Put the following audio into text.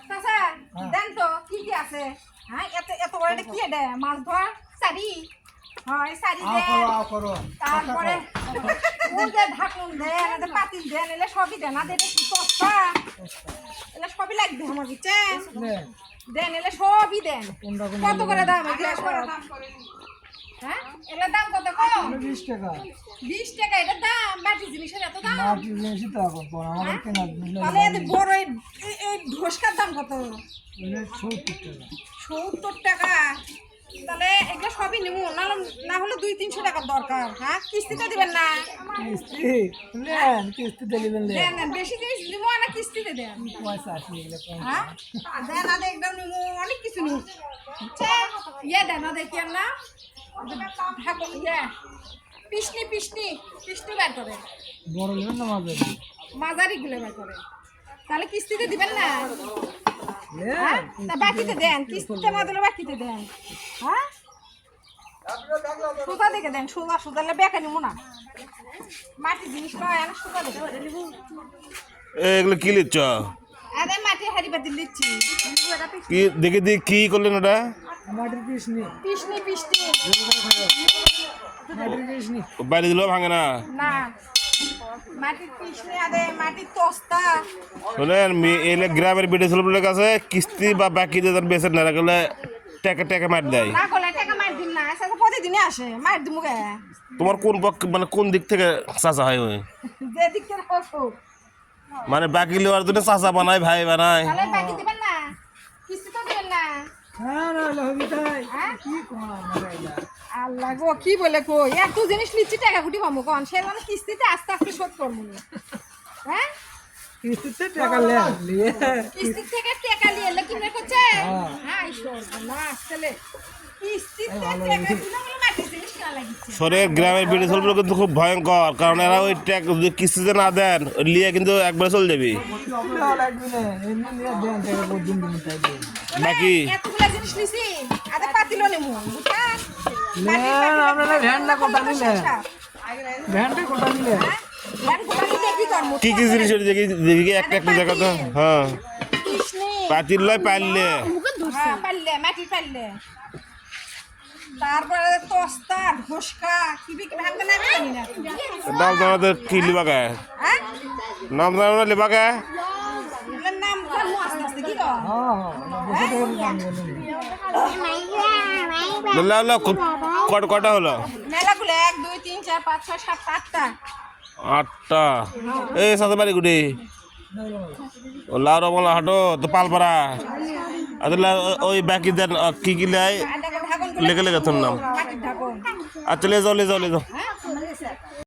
চাচা দেন তো কি কি আছে হ্যাঁ এত এত বড় এটা কি এটা মাছ ধর শাড়ি হয় শাড়ি দেন তারপরে ওই যে ঢাকুন দেন এটা পাতিল দেন এলে সবই দেন আর এটা কি সস্তা এলে সবই লাগবে আমার বুঝছেন দেন এলে সবই দেন কত করে দাম এগুলো হ্যাঁ এগুলোর দাম কত কম 20 টাকা 20 টাকা এটার দাম মাটি জিনিসের এত দাম মাটি জিনিসই তো এখন কোন আমাদের কেনা তাহলে এত বড় এই ঢোসকার দাম কত 70 70 টাকা টাকা তাহলে এগুলো সবই নেবো না হলে 200-300 টাকার দরকার হ্যাঁ কিস্তিতে দিবেন না কিস্তিতে দিবেন দেন দেন বেশি জিনিস নেবো না কিস্তিতে দেন পয়সা আছে এগুলো কম হ্যাঁ দেন আদে একদম নেবো অনেক কিছু নেবো ইয়ে দেন আদে কি না ঢাকো ইয়ে পিসনি পিসনি পিসনি বের করে বড় নেবেন না মাঝে মাঝারি গুলো বের করে তাহলে কিস্তিতে দিবেন না হ্যাঁ তা বাকিতে দেন কিস্তিতে মাদলে বাকিতে দেন হ্যাঁ সুতা দেখে দেন সুতা সুতালে বেকা নিব না মাটি জিনিস নয় না সুতা দেখে এগুলো কি লিচ্ছ আরে মাটি হাড়ি বাতি দিচ্ছি কি দেখে দিয়ে কি করলেন ওটা মাটির পিসনি পিসনি পিসনি মাটির পিসনি বাইরে দিলেও ভাঙে না না মাটির পিসনি আরে মাটির তোস্তা শোনেন এলে গ্রামের বিডি ছেলেগুলোর কাছে কিস্তি বা বাকি যে বেসের না রাখলে টাকা টাকা মার দেয় না করলে টাকা মার দিন না সেটা প্রতিদিনই আসে মার দিমু গে তোমার কোন পক্ষ মানে কোন দিক থেকে চাচা হয় ওই যে দিক থেকে হোক মানে বাকি লেওয়ার জন্য চাচা বানায় ভাই বানায় তাহলে বাকি দিবেন না কিস্তি তো দিবেন না হ্যাঁ না লবি তাই হ্যাঁ কি কোন মারাইলা আল্লাহ গো কি বলে কই এত জিনিস নিচ্ছি টাকা কুটি পাবো কোন সে মানে কিস্তিতে আস্তে আস্তে শোধ করবো হ্যাঁ কিস্তিতে টাকা নিয়ে কিস্তি থেকে টাকা নিয়ে এলে কিনে করছে হ্যাঁ ঈশ্বর না আসলে কিস্তিতে টাকা দিলে বলে মাটি জিনিস কেনা লাগিচ্ছে শহরের গ্রামের বিডি ছেলেগুলো কিন্তু খুব ভয়ঙ্কর কারণ এরা ওই টাকা যদি কিস্তিতে না দেন ওই লিয়ে কিন্তু একবারে চলে যাবি লাগবে না এমনি নিয়ে দেন টাকা পর্যন্ত তাই বাকি এতগুলা জিনিস নিছি আরে পাতিলো নেমু বুঝছেন আপনারা ভ্যানটা কোটা নিলে ভ্যানটা কোটা নিলে ধান কোটা নিলে কি করবো কি কি জিনিস দেখি দেখি একটা একটা জায়গা তো হ্যাঁ কৃষ্ণে পাতিল লয় পারলে হ্যাঁ পারলে মাটির পারলে তারপরে তোস্তা ঢোসকা কি বিক্রি ভাঙতে না জানি না নাম জানাতে কি লিবাকে হ্যাঁ নাম জানা লিবাকে এগুলোর নাম জানবো আস্তে আস্তে কি কর কটা কটা হলো মেলাগুলো 1 2 3 4 5 6 7 8টা 8টা এই সাথে বাড়ি গুটি ও লাউরা বলা হাঁটো তো পালপাড়া আদলা ওই বাকি দেন কি কি লাই ঢাকন লেগে লেগে তোর নাম মাটির ঢাকন আচ্ছা লে যাও লে যাও লে যাও হ্যাঁ